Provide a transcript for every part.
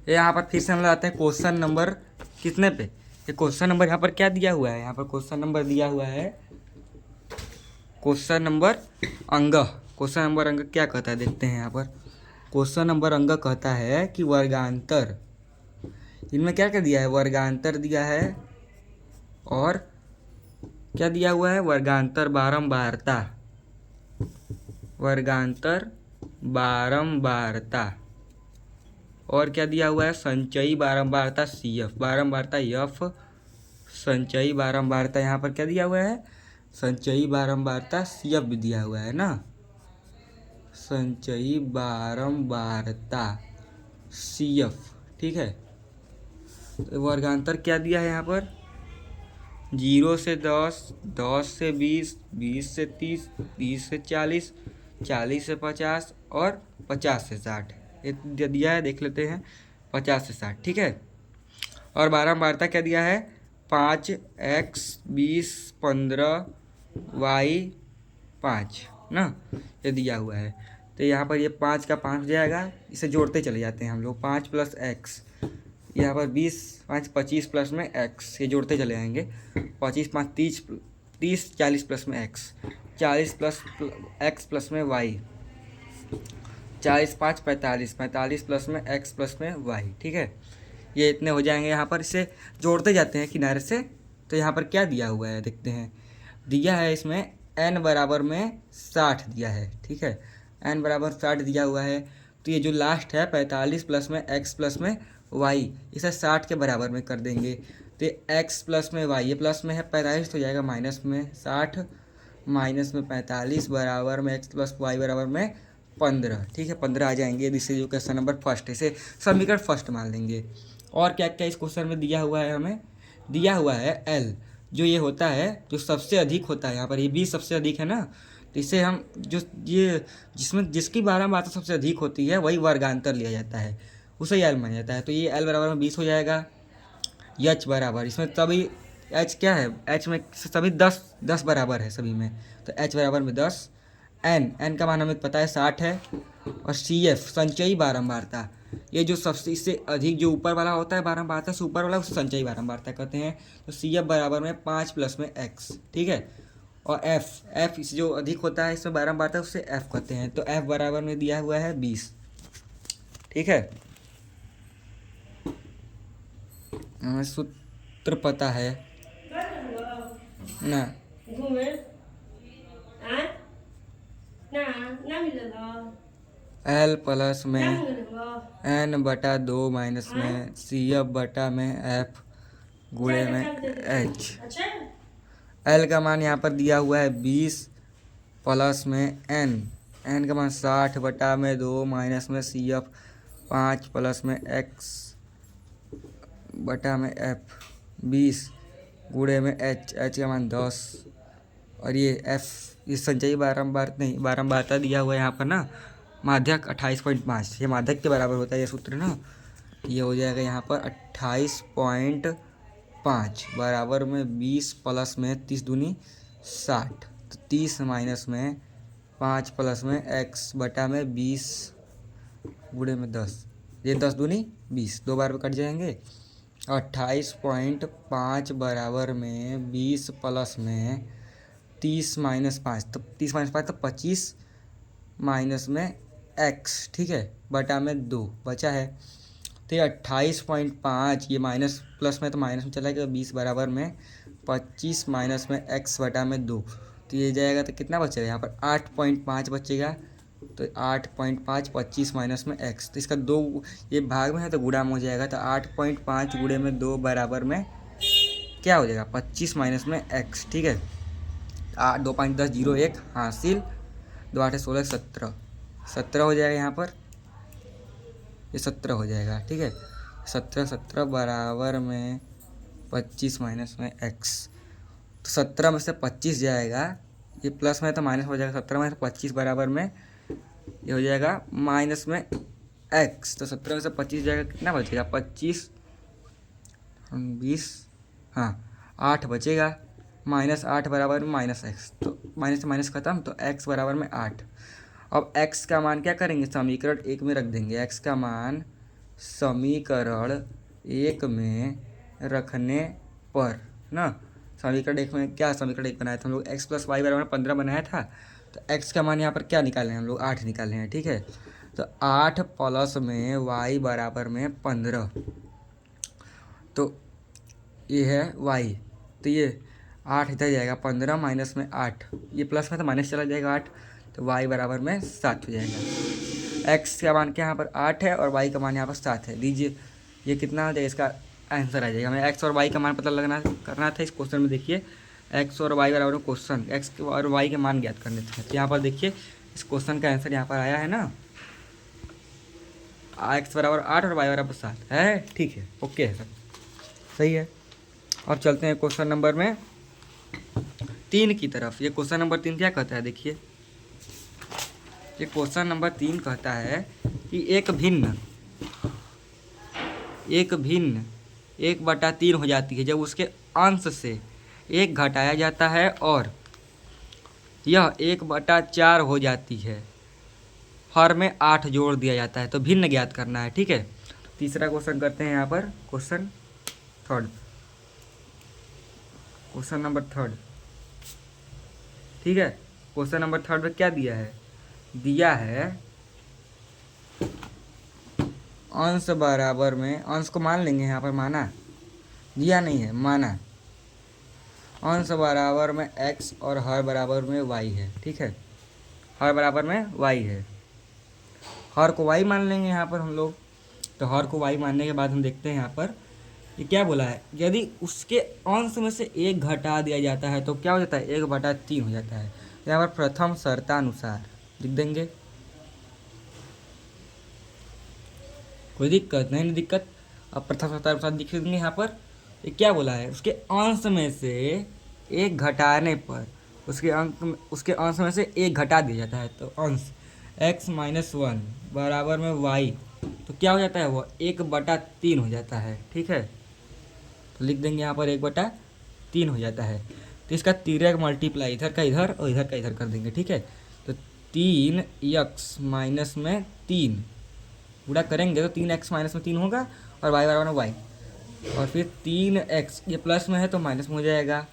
यहाँ पर फिर से हम लोग आते हैं क्वेश्चन नंबर कितने पे। ये क्वेश्चन नंबर यहाँ पर क्या दिया हुआ है, यहाँ पर क्वेश्चन नंबर दिया हुआ है क्वेश्चन नंबर अंग। क्वेश्चन नंबर अंग क्या कहता है देखते हैं। यहाँ पर क्वेश्चन नंबर अंग कहता है कि वर्गांतर, इनमें क्या क्या दिया है, वर्गांतर दिया है और क्या दिया हुआ है, वर्गांतर बारंबारता, वर्गांतर बारंबारता, और क्या दिया हुआ है, संचयी बारंबारता सी एफ, बारंबारता एफ, संचयी बारंबारता यहाँ पर क्या दिया हुआ है, संचयी बारंबारता सी एफ भी दिया हुआ है ना, संचयी बारंबारता सी एफ। ठीक है, तो वर्गांतर क्या दिया है यहाँ पर, 0 से 10, 10 से 20, 20 से 30, 30 से 40, 40 से 50 और 50 से 60। ये दिया है, देख लेते हैं, 50 से 60। ठीक है, और बारंबारता क्या दिया है, 5x 20 15 y 5 ना, ये दिया हुआ है। तो यहाँ पर ये 5 का 5 हो जाएगा, इसे जोड़ते चले जाते हैं हम लोग, 5 प्लस एक्स, यहाँ पर 20 5 25 प्लस में x, ये जोड़ते चले आएंगे, 25 5 30, 30 40 प्लस में x, 40 प्लस x प्लस में y, 40 5 45, 45 प्लस में x प्लस में y। ठीक है, ये इतने हो जाएंगे। यहाँ पर इसे जोड़ते जाते हैं किनारे से। तो यहाँ पर क्या दिया हुआ है देखते हैं, दिया है इसमें n बराबर में 60 दिया है। ठीक है, n बराबर 60 दिया हुआ है। तो ये जो लास्ट है 45 प्लस में x प्लस में y, इसे 60 के बराबर में कर देंगे। तो ये x प्लस में y, ये प्लस में है 45 तो जाएगा माइनस में 60, माइनस में 45 बराबर में x प्लस y बराबर में 15। ठीक है, 15 आ जाएंगे। This is question number first, इसे समीकरण फर्स्ट मान लेंगे। और क्या क्या इस क्वेश्चन में दिया हुआ है, हमें दिया हुआ है l, जो ये होता है जो सबसे अधिक होता है, यहाँ पर ये 20 सबसे अधिक है ना, तो इसे हम जो ये जिसमें जिसकी बारंबारता सबसे अधिक होती है वही वर्गांतर लिया जाता है, उसे एल माना जाता है। तो ये एल बराबर में 20 हो जाएगा। एच बराबर, इसमें तभी एच क्या है, एच में सभी 10 10 बराबर है सभी में, तो एच बराबर में 10। एन का मान हमें पता है 60 है। और सी एफ संचयी बारंबारता, ये जो सबसे इससे अधिक जो ऊपर वाला होता है बारंबारता से ऊपर वाला, उसे संचयी बारंबारता कहते हैं। तो सी एफ बराबर में 5 प्लस में एक्स। ठीक है, और एफ इससे जो अधिक होता है इसमें बारंबारता, उससे एफ कहते हैं। तो एफ बराबर में दिया हुआ है 20। ठीक है, हमें सूत्र पता है ना, एल प्लस में एन बटा 2 माइनस में सी एफ बटा में एफ गुणे में एच। एल का मान यहाँ पर दिया हुआ है 20 प्लस में एन का मान 60 बटा में 2 माइनस में सी एफ 5 प्लस में एक्स बटा में एफ 20 गुणे में एच का मान 10। और ये एफ ये संचयी बारंबारता दिया हुआ है यहाँ पर ना, माध्यक 28.5, ये माध्यक के बराबर होता है ये सूत्र ना। ये हो जाएगा यहाँ पर 28.5 बराबर में 20 प्लस में 30 दूनी 60, तो 30 माइनस में 5 प्लस में x बटा में 20 गुणे में 10, ये 10 दूनी 20, दो बार में कट जाएंगे। 28.5 बराबर में 20 प्लस में 30 माइनस 5, तो 30 माइनस 5 तो 25 माइनस में x। ठीक है, बटा में 2 बचा है। तो ये 28.5, ये माइनस प्लस में तो माइनस में चला गया, 20 बराबर में 25 माइनस में x बटा में 2, तो ये जाएगा तो कितना बचेगा यहाँ पर 8.5 बचेगा। तो 8.5 25 माइनस में x, तो इसका 2 ये भाग में है तो गुणा में हो जाएगा। तो 8.5 गुणे में 2 बराबर में क्या हो जाएगा 25 माइनस में x। ठीक है, 8 2 5 10 0 1 हासिल, 2 8 16 17, 17 हो जाएगा यहाँ पर, ये 17 हो जाएगा। ठीक है, 17 बराबर में 25 माइनस में x, तो 17 में से 25 जाएगा, ये प्लस में तो माइनस हो जाएगा, 17 में से 25 बराबर में ये हो जाएगा माइनस में x। तो 17 में से 25 जाएगा, कितना बचेगा 25 20, हाँ 8 बचेगा, माइनस 8 बराबर में माइनस एक्स, तो माइनस से माइनस खत्म, तो x बराबर में 8। अब x का मान क्या करेंगे, समीकरण 1 में रख देंगे। x का मान समीकरण एक में रखने पर ना, समीकरण एक में क्या समीकरण एक बनाया था हम लोग, x प्लस वाई बराबर 15 बनाया था। तो x का मान यहाँ पर क्या निकाले हैं हम लोग, 8 निकाले हैं। ठीक है, तो 8 प्लस में y बराबर में 15, तो ये है y, तो ये 8 इधर जाएगा, 15 माइनस में 8, ये प्लस में तो माइनस चला जाएगा 8, तो y बराबर में 7 हो जाएगा। x का मान क्या यहाँ पर 8 है और y का मान यहाँ पर 7 है। लीजिए ये कितना हो जाएगा, इसका आंसर आ जाएगा। हमें x और y का मान पता करना था इस क्वेश्चन में। देखिए x और y बराबर क्वेश्चन x और y के मान ज्ञात करने थे। तो यहाँ पर देखिए इस क्वेश्चन का आंसर यहाँ पर आया है ना, x बराबर 8 और y बराबर 7 है। ठीक है, ओके है, सब सही है। अब चलते हैं क्वेश्चन नंबर में 3 की तरफ। ये क्वेश्चन नंबर 3 क्या कहता है, देखिए ये क्वेश्चन नंबर 3 कहता है कि एक भिन्न 1/3 हो जाती है जब उसके अंश से 1 घटाया जाता है और यह 1/4 हो जाती है, हर में 8 जोड़ दिया जाता है। तो भिन्न ज्ञात करना है। ठीक है, तीसरा क्वेश्चन करते हैं यहाँ पर, क्वेश्चन नंबर थर्ड। ठीक है, क्वेश्चन नंबर 3 में क्या दिया है, दिया है अंश बराबर में, अंश को मान लेंगे यहाँ पर, माना दिया नहीं है, माना अंश बराबर में x और हर बराबर में y है। ठीक है, हर बराबर में y है, हर को y मान लेंगे यहाँ पर हम लोग। तो हर को y मानने के बाद हम देखते हैं यहाँ पर ये क्या बोला है, यदि उसके अंश में से 1 घटा दिया जाता है तो क्या हो जाता है, 1/3 हो जाता है। यहाँ पर प्रथम शर्तानुसार लिख देंगे, कोई दिक्कत नहीं दिक्कत। अब प्रथम शर्तानुसार लिख देंगे यहाँ पर। ये क्या बोला है, उसके अंश में से 1 घटाने पर उसके अंश में से 1 घटा दिया जाता है, तो अंश x - 1 बराबर में y, तो क्या हो जाता है, वो 1/3 हो जाता है। ठीक है, तो लिख देंगे यहाँ पर 1/3 हो जाता है। तो इसका तिर्यक मल्टीप्लाई इधर का इधर और इधर का इधर कर देंगे। ठीक है, तो 3x माइनस में 3 गुणा करेंगे तो 3x माइनस में 3 होगा और y बराबर में y, और फिर 3x ये प्लस में है तो माइनस में हो जाएगा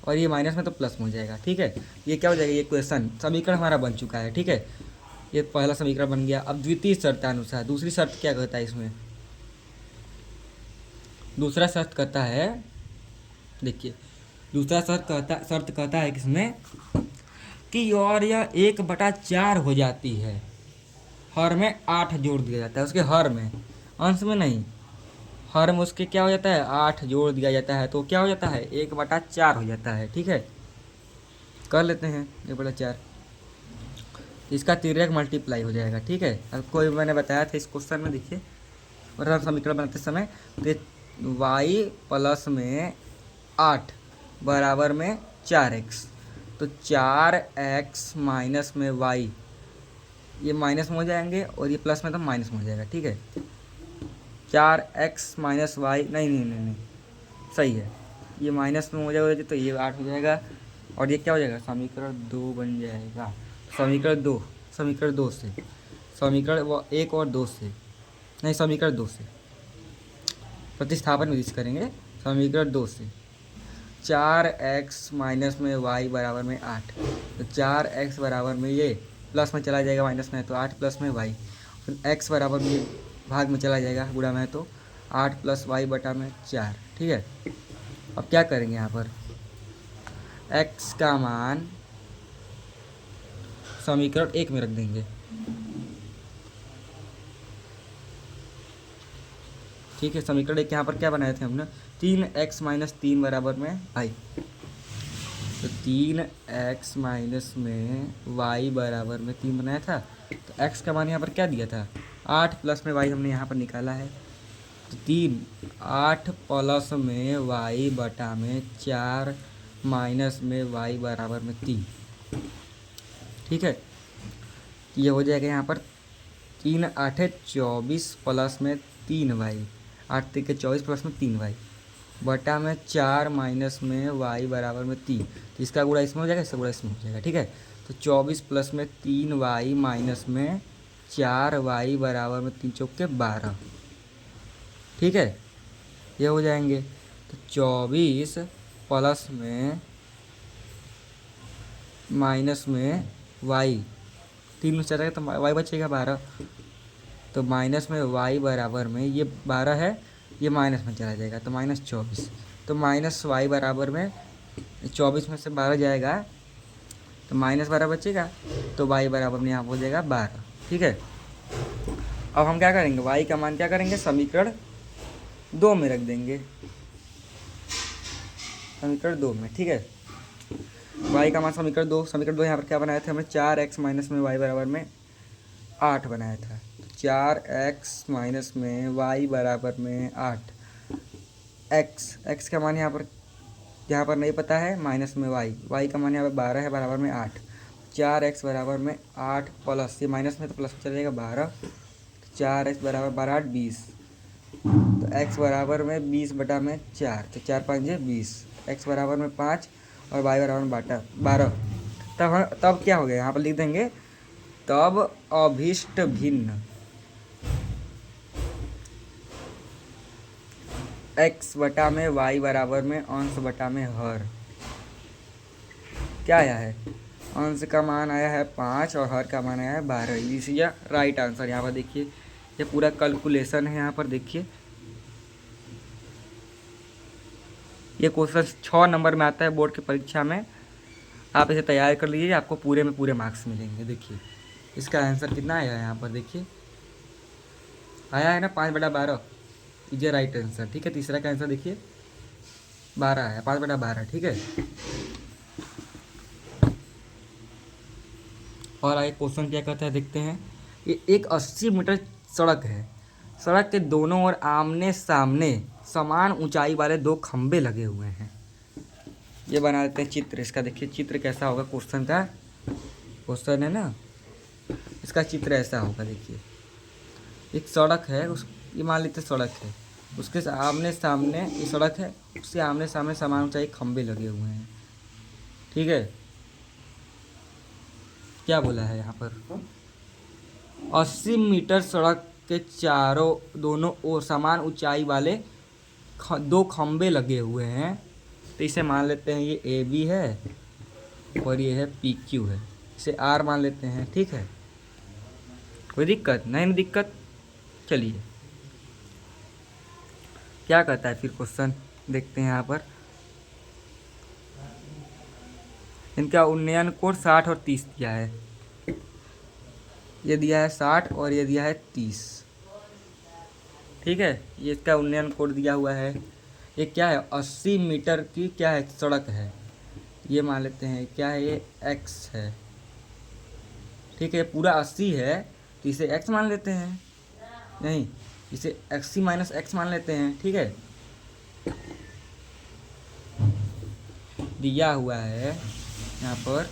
और ये माइनस में तो प्लस में हो जाएगा। ठीक है, ये क्या हो जाएगा, ये क्वेश्चन समीकरण हमारा बन चुका है। ठीक है, ये पहला समीकरण बन गया। अब द्वितीय शर्तानुसार दूसरी शर्त क्या कहता है, इसमें दूसरा शर्त कहता है, देखिए दूसरा शर्त कहता है किसमें कि और यह 1/4 हो जाती है, हर में 8 जोड़ दिया जाता है, उसके हर में, अंश में नहीं, हर में उसके क्या हो जाता है, 8 जोड़ दिया जाता है, तो क्या हो जाता है, 1/4 हो जाता है। ठीक है, कर लेते हैं 1/4, इसका तिर्यक मल्टीप्लाई हो जाएगा। ठीक है, अब कोई मैंने बताया था इस क्वेश्चन में, देखिए मतलब समीकरण बनाते समय, तो y प्लस में 8 बराबर में 4x, तो 4x माइनस में y, ये माइनस में हो जाएंगे और ये प्लस में तो माइनस में हो जाएगा। ठीक है, 4x माइनस वाई, नहीं सही है, ये माइनस में हो जाएगा तो ये 8 हो जाएगा और ये क्या हो जाएगा, समीकरण 2 बन जाएगा। समीकरण 2 से, समीकरण 1 और 2 से, नहीं समीकरण 2 से प्रतिस्थापन विधि करेंगे। समीकरण 2 से 4x माइनस में y बराबर में 8, तो 4x बराबर में ये प्लस में चला जाएगा, माइनस में है तो 8 प्लस में y, फिर x बराबर में भाग में चला जाएगा, गुणा में है तो 8 प्लस y बटा में 4। ठीक है, अब क्या करेंगे यहाँ पर, x का मान समीकरण 1 में रख देंगे। ठीक है, समीकरण 1 यहाँ पर क्या बनाए थे हमने, 3x माइनस 3 बराबर में y, तो 3x माइनस में y बराबर में 3 बनाया था। तो x का मान यहाँ पर क्या दिया था, 8 प्लस में y हमने यहाँ पर निकाला है, तो 8 प्लस में y बटा में 4 माइनस में y बराबर में 3। ठीक है, ये हो जाएगा यहाँ पर 3 8 24 प्लस में 3y, 8 3 24 प्लस में 3y बटा में 4 माइनस में y बराबर में 3, तो इसका गुणा इसमें हो जाएगा, इसका गुणा इसमें हो जाएगा। ठीक है, तो 24 प्लस में 3y माइनस में 4y बराबर में 3 चौके 12। ठीक है, ये हो जाएंगे। तो 24 प्लस में माइनस में y, 3 में चला गया तो y बचेगा 12। तो माइनस में y बराबर में ये 12 है, ये माइनस में चला जाएगा तो -24। तो माइनस y बराबर में 24 में से 12 जाएगा तो -12 बचेगा। तो y बराबर में यहाँ हो जाएगा 12। ठीक है, अब हम क्या करेंगे, y का मान क्या करेंगे, समीकरण 2 में रख देंगे, समीकरण 2 में। ठीक है, y का मान समीकरण 2 यहाँ पर क्या बनाया था हमने, 4x माइनस में y बराबर में 8 बनाया था। 4x माइनस में y बराबर में 8, x का मान यहाँ पर नहीं पता है, माइनस में y का मान यहाँ पर 12 है, बराबर में 8। 4x बराबर में 8 प्लस, ये माइनस में तो प्लस में चलेगा 12। 4x बराबर 12 8 20, तो x बराबर में 20/4, तो 4 5 20, x बराबर में 5 और y बराबर में 12। तब क्या हो गया, यहाँ पर लिख देंगे, तब अभिष्ट भिन्न x बटा में y बराबर में अंश बटा में हर। क्या आया है, अंश का मान आया है 5 और हर का मान आया है 12। इसी राइट आंसर। यहाँ पर देखिए, ये पूरा कैलकुलेशन है। यहाँ पर देखिए, ये क्वेश्चन 6 नंबर में आता है बोर्ड की परीक्षा में। आप इसे तैयार कर लीजिए, आपको पूरे में पूरे मार्क्स मिलेंगे। देखिए इसका आंसर कितना आया है, यहाँ पर देखिए आया है ना 5/12, ये राइट आंसर। ठीक है, तीसरा का आंसर देखिए 12 है, 5/12। ठीक है, और आगे क्वेश्चन क्या कहता है देखते हैं। ये एक 80 मीटर सड़क है, सड़क के दोनों ओर आमने सामने समान ऊंचाई वाले 2 खंबे लगे हुए हैं। ये बना देते हैं चित्र। इसका देखिए चित्र कैसा होगा, क्वेश्चन का क्वेश्चन है ना, इसका चित्र ऐसा होगा। देखिए एक सड़क है, ये मान लेते सड़क है, उसके आमने सामने ये सड़क है, उसके आमने सामने समान ऊंचाई खंबे लगे हुए हैं। ठीक है, क्या बोला है यहाँ पर, 80 मीटर सड़क के दोनों ओर समान ऊंचाई वाले 2 खंबे लगे हुए हैं। तो इसे मान लेते हैं ये AB है और ये है PQ है, इसे R मान लेते हैं। ठीक है, कोई दिक्कत नहीं दिक्कत। चलिए क्या कहता है फिर क्वेश्चन देखते हैं। यहाँ पर इनका उन्नयन कोण 60 और 30 दिया है। ये दिया है 60 और ये दिया है 30। ठीक है, ये इसका उन्नयन कोण दिया हुआ है। ये क्या है, 80 मीटर की क्या है सड़क है, ये मान लेते हैं क्या है, ये x है। ठीक है, पूरा 80 है तो इसे x मान लेते हैं, नहीं इसे 80 माइनस x मान लेते हैं। ठीक है, दिया हुआ है यहाँ पर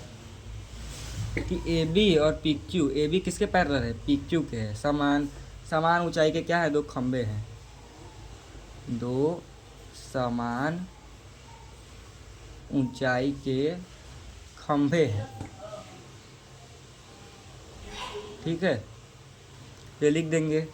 कि AB और PQ, AB किसके पैरेलल है, PQ के है। समान ऊंचाई के क्या है, 2 खंबे हैं, 2 समान ऊंचाई के खंभे हैं। ठीक है, ये लिख देंगे।